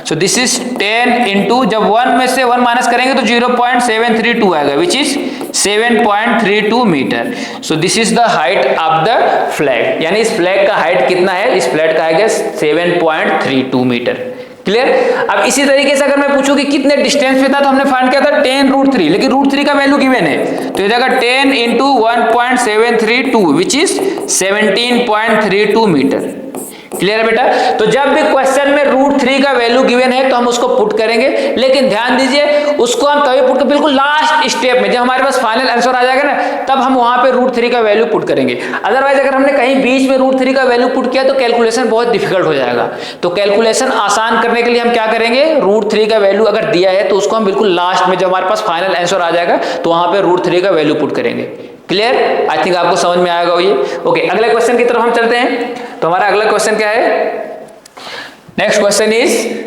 so this is 10 into, जब 1 में से 1 माइनस करेंगे तो 0.732 आएगा which is 7.32 metre. So this is the height of the flag, यानी इस फ्लैग का हाइट कितना है, इस फ्लैग का आएगा 7.32 मीटर। क्लियर। अब इसी तरीके से अगर मैं पूछूं कि कितने डिस्टेंस पे था, तो हमने फाइंड किया था 10√3, लेकिन √3 का वैल्यू गिवन है, तो ये जाएगा 10 into 1.732 which is 17.32 metre. Clear है बेटा। तो जब भी क्वेश्चन में √3 का वैल्यू गिवन है तो हम उसको पुट करेंगे, लेकिन ध्यान दीजिए उसको हम तभी पुट कर बिल्कुल लास्ट स्टेप में, जब हमारे पास फाइनल आंसर आ जाएगा ना, तब हम वहां पे √3 का वैल्यू पुट करेंगे। अदरवाइज अगर हमने कहीं बीच में √3 का वैल्यू पुट किया तो कैलकुलेशन बहुत डिफिकल्ट हो जाएगा। तो कैलकुलेशन आसान करने के लिए हम क्या करेंगे, √3 का वैल्यू अगर दिया है तो उसको हम बिल्कुल लास्ट में, जब हमारे पास फाइनल आंसर आ जाएगा तो वहां पे √3 का वैल्यू पुट करेंगे। क्लियर। आई थिंक आपको समझ में आएगा ये। ओके, अगले क्वेश्चन की तरफ हम चलते हैं। तो हमारा अगला क्वेश्चन क्या है, next question is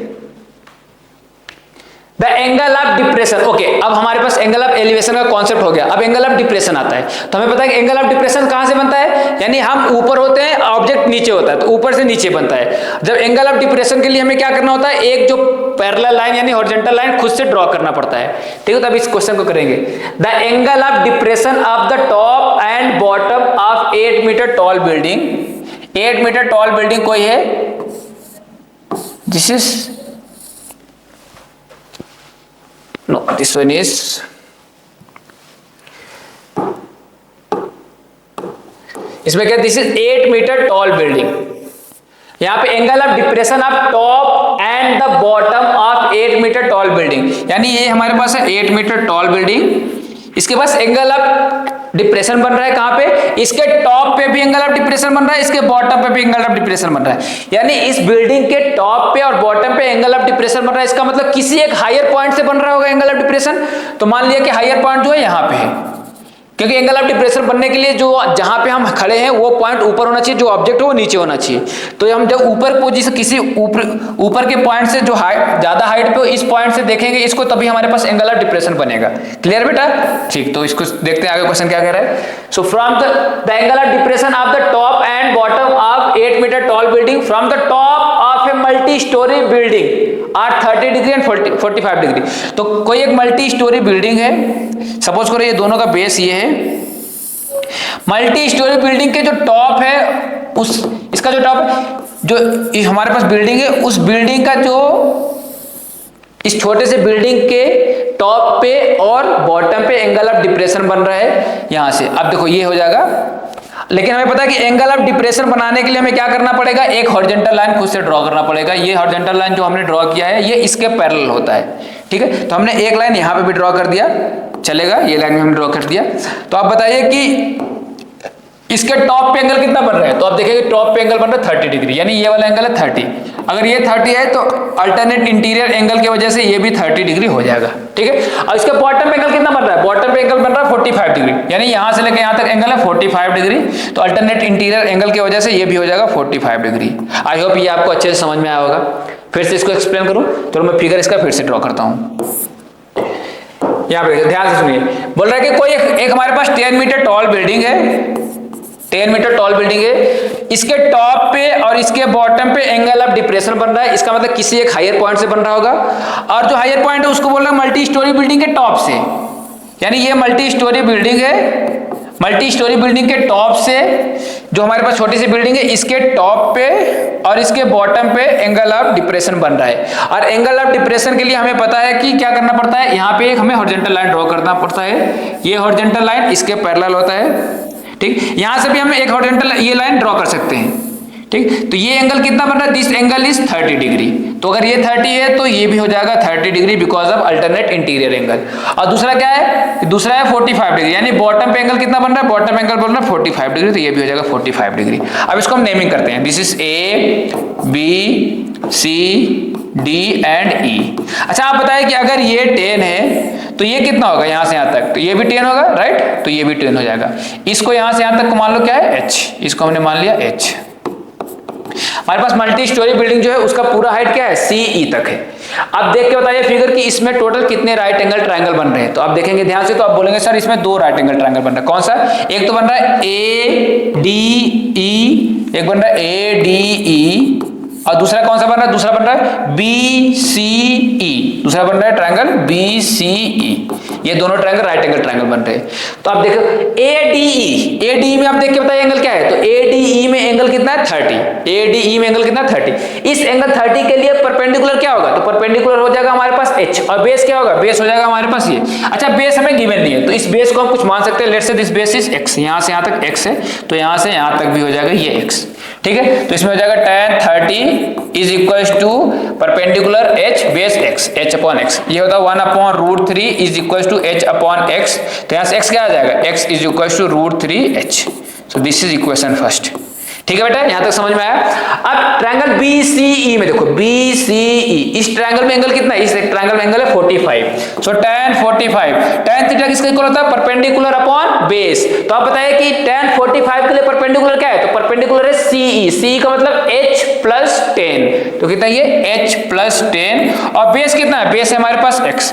the angle of depression. Okay, अब हमारे पास एंगल ऑफ एलिवेशन का कॉन्सेप्ट हो गया। अब एंगल ऑफ डिप्रेशन आता है, तो हमें पता है कि एंगल ऑफ डिप्रेशन कहां से बनता है, यानी हम ऊपर होते हैं, ऑब्जेक्ट नीचे होता है, तो ऊपर से नीचे बनता है। जब एंगल ऑफ डिप्रेशन के लिए हमें क्या करना होता है, एक जो पैरेलल लाइन यानी हॉरिजॉन्टल लाइन खुद से ड्रॉ करना पड़ता है। ठीक है, तो अब इस क्वेश्चन को करेंगे। The angle of depression of the top and bottom of 8 metre tall building, 8 metre tall building कोई है, this is no, this one is इसमें क्या, this is 8 metre tall building. यहां पे angle of depression of top and the bottom of 8 metre tall building, यानी ये हमारे पास है 8 मीटर टॉल बिल्डिंग, इसके पास एंगल ऑफ डिप्रेशन बन रहा है कहां पे, इसके टॉप पे भी एंगल ऑफ डिप्रेशन बन रहा है, इसके बॉटम पे भी एंगल ऑफ डिप्रेशन बन रहा है। यानी इस बिल्डिंग के टॉप पे और बॉटम पे एंगल ऑफ डिप्रेशन बन रहा है, इसका मतलब किसी एक हायर पॉइंट से बन रहा होगा एंगल ऑफ डिप्रेशन। तो मान लिया कि हायर पॉइंट जो है यहां पे है, क्योंकि एंगल ऑफ डिप्रेशन बनने के लिए जो जहां पे हम खड़े हैं वो पॉइंट ऊपर होना चाहिए, जो ऑब्जेक्ट है वो नीचे होना चाहिए। तो हम जब ऊपर पोजीशन किसी ऊपर के पॉइंट से जो हाइट ज्यादा हाइट पे हो, इस पॉइंट से देखेंगे इसको, तभी हमारे पास एंगल ऑफ डिप्रेशन बनेगा। क्लियर बेटा। ठीक, तो इसको देखते हैं आगे क्वेश्चन क्या कह रहा है। So from the angle of depression of the top and bottom of 8 metre tall building from the top of a multi storey building are 30 degree and 45 degree. तो कोई एक मल्टी स्टोरी बिल्डिंग है, suppose करो ये दोनों का base ये है, मल्टी स्टोरी बिल्डिंग के जो टॉप है उस इसका जो टॉप है, जो हमारे पास बिल्डिंग है, उस बिल्डिंग का जो इस छोटे से बिल्डिंग के टॉप पे और बॉटम पे एंगल ऑफ डिप्रेशन बन रहा है यहां से। अब देखो ये हो जाएगा, लेकिन हमें पता है कि एंगल ऑफ डिप्रेशन बनाने के लिए हमें क्या करना पड़ेगा, एक हॉरिजॉन्टल लाइन खुद से ड्रॉ करना पड़ेगा। ये हॉरिजॉन्टल लाइन जो हमने ड्रॉ किया है ये इसके पैरेलल होता है। ठीक है, तो हमने एक लाइन यहां पे भी ड्रॉ कर दिया, चलेगा, ये लाइन में हमने ड्रॉ कर दिया। तो आप बताइए कि इसके टॉप पे एंगल कितना बन रहा है, तो आप देखिए टॉप पे एंगल बन रहा है 30 डिग्री, यानी ये वाला एंगल है 30। अगर ये 30 है तो अल्टरनेट इंटीरियर एंगल की वजह से ये भी 30 डिग्री हो जाएगा। ठीक है, और इसके बॉटम पे एंगल कितना बन रहा है, बॉटम पे एंगल बन रहा है 45 डिग्री, यानी यहां से लेकर यहां तक एंगल है 45 डिग्री, तो अल्टरनेट इंटीरियर एंगल की वजह से ये भी हो जाएगा 45 डिग्री। आई होप ये आपको अच्छे से समझ में आया होगा। फिर से इसको एक्सप्लेन करूं, तो मैं फिगर इसका फिर से ड्रॉ करता हूं। यहाँ पे ध्यान से सुनिए, बोल रहा है कि कोई एक हमारे पास 10 मीटर टॉल बिल्डिंग है, 10 मीटर टॉल बिल्डिंग है, इसके टॉप पे और इसके बॉटम पे एंगल ऑफ डिप्रेशन बन रहा है, इसका मतलब किसी एक हायर पॉइंट से बन रहा होगा, और जो हायर पॉइंट है उसको बोल रहा है मल्टी स्टोरी बिल्डिंग के टॉप से, यानी ये मल्टी स्टोरी बिल्डिंग है, मल्टी स्टोरी बिल्डिंग के टॉप से जो हमारे पास छोटी सी बिल्डिंग है इसके टॉप पे और इसके बॉटम पे एंगल ऑफ डिप्रेशन बन रहा है। और एंगल ऑफ डिप्रेशन के लिए हमें पता है कि क्या करना पड़ता है, यहाँ पे एक हमें हॉरिजॉन्टल लाइन ड्रॉ करना पड़ता है, ये हॉरिजॉन्टल लाइन इसके पैरेलल होता है। ठीक, यहां से भी हम एक हॉरिजॉन्टल ये लाइन ड्रॉ कर सकते हैं। ठीक, तो ये एंगल कितना बन रहा है, दिस एंगल इज 30 डिग्री, तो अगर ये 30 है तो ये भी हो जाएगा 30 degree because of alternate interior angle. और दूसरा क्या है, दूसरा है 45 डिग्री, यानी बॉटम पे एंगल कितना बन रहा है, बॉटम एंगल बन रहा है 45 डिग्री, तो ये भी हो जाएगा 45 डिग्री। अब इसको हम नेमिंग करते हैं, this is a b c d and e. अच्छा आप बताइए कि अगर ये 10 है तो ये कितना होगा यहां से यहां तक, तो ये भी 10 होगा, राइट, तो ये भी 10 हो जाएगा। इसको यहां से यहां तक को मान लो क्या है, h, इसको हमने मान लिया h। हमारे पास मल्टी स्टोरी बिल्डिंग जो है उसका पूरा हाइट क्या है, CE तक है। अब देख के बताइए फिगर कि इसमें टोटल कितने राइट एंगल ट्रायंगल बन रहे हैं, तो आप देखेंगे ध्यान से, तो आप बोलेंगे सर इसमें 2 राइट एंगल ट्रायंगल बन रहा है, कौन सा, एक तो बन रहा है ADE, एक बन रहा है ADE और दूसरा कौन सा बन रहा है, दूसरा बन रहा है BCE, दूसरा बन रहा है ट्रायंगल BCE। ये दोनों ट्रायंगल राइट एंगल ट्रायंगल बन रहे हैं। तो आप देखो ADE में आप देख के बताइए एंगल क्या है, तो ADE में एंगल कितना है 30, ADE में एंगल कितना 30। इस एंगल 30 के लिए परपेंडिकुलर क्या होगा, तो परपेंडिकुलर हो जाएगा हमारे पास H, और बेस क्या होगा, बेस हो जाएगा हमारे पास ये। अच्छा बेस हमें गिवन नहीं है, तो इस बेस को हम कुछ मान सकते हैं, let's say this base is x, यहां से यहां तक x है, तो यहां से यहां तक भी हो जाएगा ये x, ठीक है। तो इसमें हो जाएगा tan 30 is equals to perpendicular h base x, h upon x, ये होता है 1 upon root 3 is equals to h upon x। तो यहां से x क्या आ जाएगा, x is equals to root 3h। So this is equation first, ठीक है बेटा, यहां तक समझ में आया। अब ट्रायंगल BCE में देखो, BCE इस ट्रायंगल में एंगल कितना है, इस ट्रायंगल में एंगल है 45। सो tan 45, tan थीटा किसका इक्वल होता है, परपेंडिकुलर अपॉन बेस। तो आप बताइए कि tan 45 के लिए परपेंडिकुलर क्या है, तो परपेंडिकुलर है CE, CE का मतलब H प्लस 10, तो कितना ये H प्लस 10, और बेस कितना है, बेस है हमारे पास x।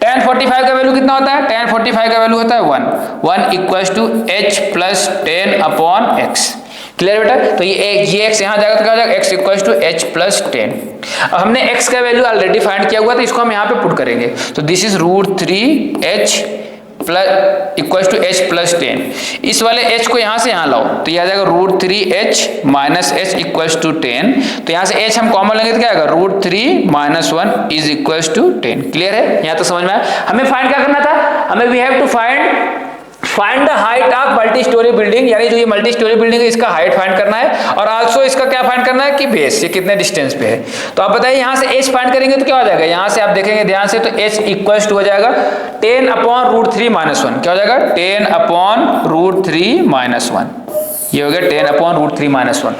tan 45 का वैल्यू कितना होता है, tan 45 का वैल्यू होता है 1 equals to H plus 10 upon x। Clear बेटा, तो ये x यहाँ जाएगा तो क्या हो जाएगा, x equals to h plus 10। अब हमने x का वैल्यू ऑलरेडी फाइंड किया हुआ था, इसको हम यहाँ पे पुट करेंगे, तो this is root 3h plus equals to h plus 10। इस वाले h को यहाँ से यहाँ लाओ, तो यह आ जाएगा root 3h minus h equals to 10। तो यहाँ से h हम कॉमन लेंगे तो क्या आएगा, root 3 minus 1 is equals to 10। Clear है, यहाँ तो समझ में आया। हमें फाइंड क्या करना था, हमें we have to find the height of multi storey building, यानी जो ये मल्टी स्टोरी बिल्डिंग है इसका हाइट फाइंड करना है, और आल्सो इसका क्या फाइंड करना है कि बेस, ये कितने डिस्टेंस पे है। तो आप बताइए यहाँ से h फाइंड करेंगे तो क्या हो जाएगा, यहाँ से आप देखेंगे ध्यान से, तो h इक्वल्स टू हो जाएगा 10 अपॉन रूट 3 माइनस 1, क्या हो जाएगा 10 अपॉन रूट 3 माइनस 1, ये हो गया 10 अपॉन रूट 3 माइनस 1।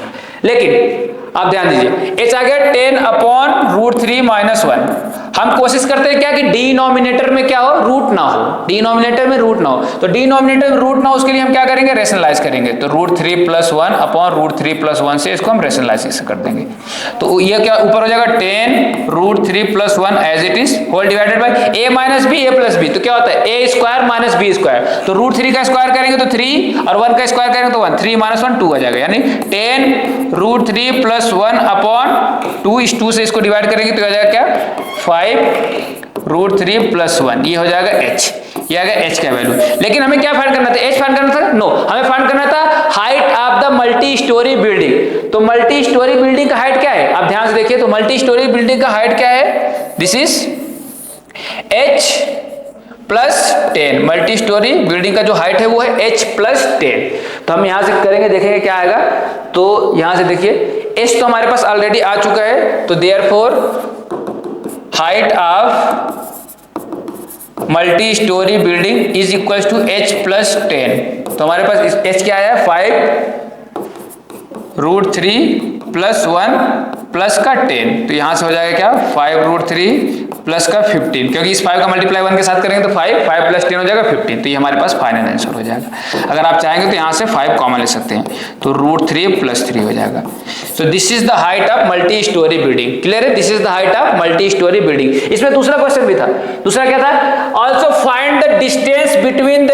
लेकिन आप ध्यान दीजिए h आ गया 10 अपॉन रूट 3 माइनस 1। हम कोशिश करते हैं क्या कि डिनोमिनेटर में क्या हो, रूट ना हो, डिनोमिनेटर में रूट ना हो। तो डिनोमिनेटर में रूट ना हो उसके लिए हम क्या करेंगे, रेशनलाइज करेंगे। तो root 3 plus 1 upon root 3 plus 1 से इसको हम रेशनलाइज कर देंगे। तो ये क्या ऊपर हो जाएगा 10 root 3 plus 1 as it is whole divided by a minus B A plus B. तो क्या होता है a square minus B square. तो रूट 3 का स्क्वायर करेंगे तो 3 और 1 का स्क्वायर करेंगे तो 1, 3 माइनस 1 2 आ जाएगा, यानी 10 रूट 3 प्लस 1 अपॉन 2, इस 2 से इसको डिवाइड करेंगे तो आ जाएगा क्या 5 रूट 3 प्लस 1, ये हो जाएगा h, ये आ गया h का वैल्यू। लेकिन हमें क्या फाइंड करना था, h फाइंड करना था, नो हमें फाइंड करना था height of the multi storey building. तो मल्टी स्टोरी बिल्डिंग का हाइट क्या है, आप ध्यान से देखिए, तो मल्टी स्टोरी बिल्डिंग का हाइट क्या है, this is h plus 10। Multi storey building का जो हाइट है वो है h प्लस 10। तो हम यहां से करेंगे, देखेंगे क्या आएगा। तो यहां से देखिए h तो हमारे पास ऑलरेडी आ चुका है, तो therefore height of multi storey building is equal to h plus 10। तो हमारे पास h क्या आया 5 रूट 3 प्लस 1 प्लस का 10। तो यहां से हो जाएगा क्या 5 रूट 3 प्लस का 15, क्योंकि इस 5 का मल्टीप्लाई 1 के साथ करेंगे तो 5 प्लस 10 हो जाएगा 15। तो ये हमारे पास फाइनल आंसर हो जाएगा। अगर आप चाहेंगे तो यहाँ से 5 कॉमन ले सकते हैं, तो रूट 3 प्लस 3 हो जाएगा। So this is the height of multi storey building. Clear है, this is the height of multi storey building. इसमें दूसरा क्वेश्चन भी था, दूसरा क्या था, also find the distance between the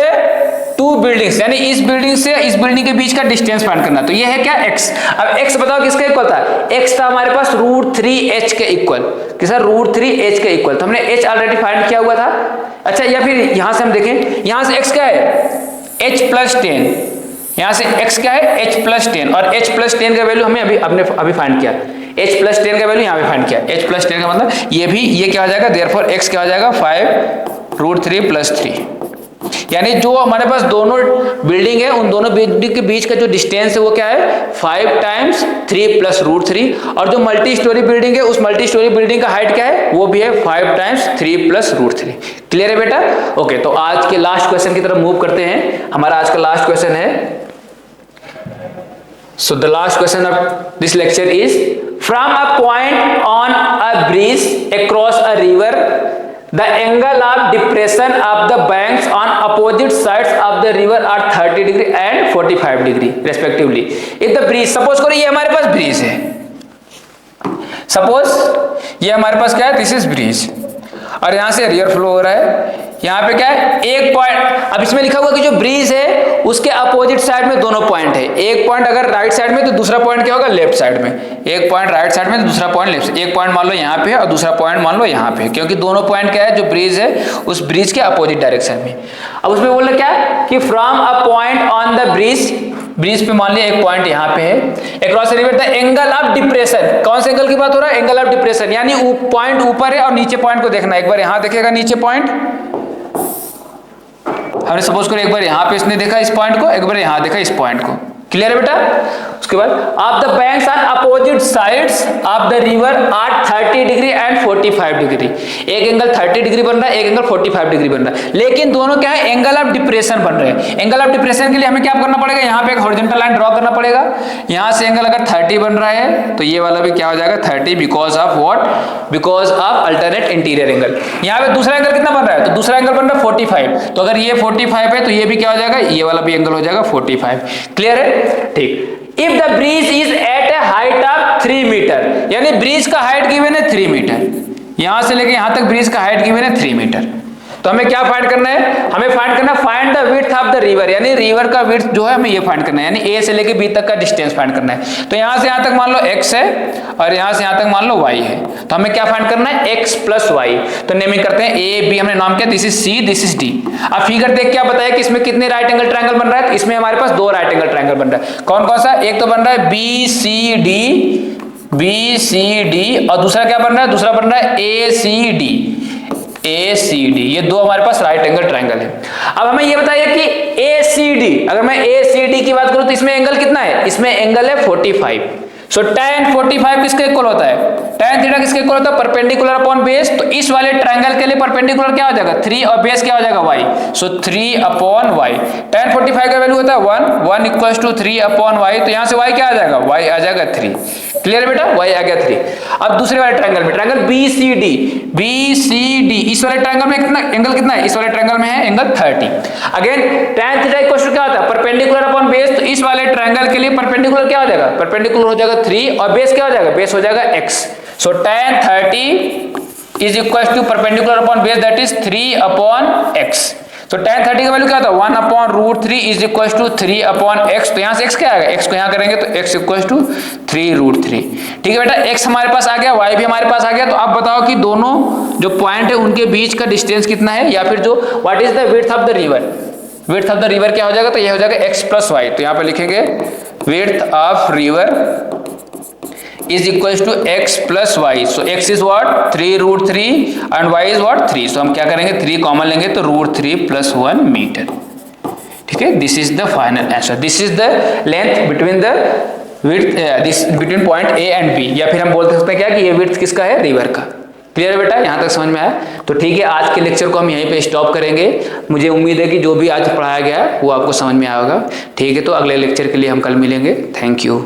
two buildings, यानी इस बिल्डिंग से इस बिल्डिंग के बीच का डिस्टेंस फाइंड करना। तो ये है क्या x। अब x बताओ किसके इक्वल था, x था हमारे पास रूट 3h के इक्वल, किसका रूट 3h के इक्वल। तो हमने h ऑलरेडी फाइंड किया हुआ था। अच्छा, या फिर यहां से हम देखें, यहां से x क्या है h प्लस 10, यहां से x क्या है h प्लस 10, और h प्लस 10 का वैल्यू हमने अभी फाइंड किया। h प्लस 10 का वैल्यू यहाँ पे फाइंड किया। h प्लस 10 का मतलब ये क्या हो जाएगा, देयरफॉर x क्या हो जाएगा 5 रूट 3 प्लस 3, यानी जो हमारे पास दोनों बिल्डिंग है उन दोनों बिल्डिंग के बीच का जो डिस्टेंस है वो क्या है 5 टाइम्स 3 प्लस रूट 3, और जो मल्टी स्टोरी बिल्डिंग है उस मल्टी स्टोरी बिल्डिंग का हाइट क्या है वो भी है 5 टाइम्स 3 प्लस रूट 3। क्लियर है बेटा, ओके। तो आज के लास्ट क्वेश्चन की तरफ मूव करते हैं। हमारा आज का लास्ट क्वेश्चन है, so the last question of this lecture is, from a point on a bridge across a river, the angle of depression of the banks on opposite sides of the river are 30 degree and 45 degree respectively. If the bridge, suppose करो ये हमारे पास bridge है, suppose ये हमारे पास क्या है, this is bridge, और यहाँ से रिवर फ्लो हो रहा है, यहाँ पे क्या है, एक पॉइंट। अब इसमें लिखा हुआ कि जो ब्रिज है उसके अपोजिट साइड में दोनों पॉइंट है। एक पॉइंट अगर राइट साइड में तो दूसरा पॉइंट क्या होगा, लेफ्ट साइड में। एक पॉइंट राइट साइड में तो दूसरा पॉइंट लेफ्ट। एक पॉइंट मान लो यहाँ पे है और दूसरा पॉइंट मान लो यहाँ पे, क्योंकि दोनों पॉइंट क्या है, जो ब्रिज है उस ब्रिज के अपोजिट डायरेक्शन में। अब उसमें बोल रहे क्या कि from a point on the bridge, bridge पे मान लिया एक पॉइंट यहाँ पे है, across the river the angle of depression. कौन से एंगल की बात हो रहा है, एंगल ऑफ डिप्रेशन, यानी पॉइंट ऊपर है और नीचे पॉइंट को देखना। एक बार यहाँ देखेगा नीचे पॉइंट, हमने सपोज करो एक बार यहाँ पे इसने देखा इस पॉइंट को, एक बार यहाँ देखा इस पॉइंट को। क्लियर है बेटा। उसके बाद of the banks on opposite sides of the river are 30 degree and 45 degree. एक एंगल 30 डिग्री बन रहा है, एक एंगल 45 डिग्री बन रहा है, लेकिन दोनों क्या है, एंगल ऑफ डिप्रेशन बन रहे हैं। एंगल ऑफ डिप्रेशन के लिए हमें क्या करना पड़ेगा, यहाँ पे एक हॉरिजॉन्टल लाइन ड्रॉ करना पड़ेगा। यहाँ से एंगल अगर 30 बन रहा है तो ये वाला भी क्या हो जाएगा 30, because of what, because of alternate interior angle. यहाँ पे दूसरा एंगल कितना बन रहा है, तो दूसरा एंगल बन रहा है 45। तो अगर ये 45 है तो ये भी क्या हो जाएगा, ये वाला भी एंगल हो जाएगा 45। क्लियर है, ठीक। If the bridge is at a height of 3 metre, यानी ब्रिज का हाइट गिवन है 3 मीटर, यहां से लेके यहां तक ब्रिज का हाइट गिवन है 3 मीटर। तो हमें क्या फाइंड करना है, हमें फाइंड करना find the width of the river, यानी रिवर का विड्थ जो है हमें ये फाइंड करना है, यानी ए से लेके बी तक का डिस्टेंस फाइंड करना है। तो यहां से यहां तक मान लो x है और यहां से यहां तक मान लो y है, तो हमें क्या फाइंड करना है, x प्लस वाई। तो नेमिंग करते हैं ए बी, हमने नाम किया this is C this is D. अब फिगर देख क्या बताया कि इसमें कितने राइट एंगल ट्रायंगल बन रहा है, तो इसमें हमारे पास 2 राइट एंगल ट्रायंगल बन रहा है। कौन कौन सा, एक तो बन रहा है बी सी डी और दूसरा क्या बन रहा है, दूसरा बन रहा है ए सी डी। ये 2 हमारे पास राइट एंगल ट्रायंगल है। अब हमें ये बताइए कि ACD, अगर मैं ACD की बात करूं तो इसमें एंगल कितना है, इसमें एंगल है 45। सो tan 45 किसके इक्वल होता है, tan थीटा किसके इक्वल होता है, परपेंडिकुलर अपॉन बेस। तो इस वाले ट्रायंगल के लिए परपेंडिकुलर क्या हो जाएगा 3 और बेस क्या हो जाएगा y। सो 3 अपॉन वाई। tan 45 का वैल्यू होता है 1 इक्वल टू 3 अपॉन वाई। तो यहां से y क्या आ जाएगा, y आ जाएगा 3। क्लियर बेटा, y आ गया 3। अब दूसरे वाले ट्रायंगल में, ट्रायंगल BCD, इस वाले ट्रायंगल में कितना एंगल कितना है, इस वाले ट्रायंगल में है angle 30। Again tan theta equal to क्या होता है, परपेंडिकुलर अपॉन बेस। तो इस वाले ट्रायंगल के लिए परपेंडिकुलर क्या हो जाएगा, परपेंडिकुलर हो जाएगा 3 और बेस क्या हो जाएगा, बेस हो जाएगा x। So tan 30 is equal to perpendicular upon base, that is 3 upon x। तो tan 30 का वैल्यू क्या था, 1 upon root 3 is equal to 3 upon x। तो यहाँ से x क्या आएगा, x को यहाँ करेंगे तो x इक्वल टू 3 रूट 3। ठीक है बेटा, x हमारे पास आ गया, y भी हमारे पास आ गया। तो आप बताओ कि दोनों जो पॉइंट है उनके बीच का डिस्टेंस कितना है, या फिर जो what is the width of the river. Width of the river क्या हो जाएगा, तो ये हो जाएगा x प्लस वाई। तो यहाँ पे लिखेंगे width of river is equals to x plus y. So x is what 3 root 3 and y is what 3. So हम क्या करेंगे 3 कॉमन लेंगे तो root 3 plus 1 मीटर। ठीक है, this is the final answer. This is the length between the width this between point A and B, या फिर हम बोल सकते हैं क्या कि ये width किसका है, रिवर का। क्लियर है बेटा, यहाँ तक समझ में आया। तो ठीक है, आज के लेक्चर को हम यहीं पे स्टॉप करेंगे। मुझे उम्मीद है कि जो भी आज पढ़ाया गया है वो आपको समझ में आएगा। ठीक है, तो अगले लेक्चर के लिए हम कल मिलेंगे। Thank you.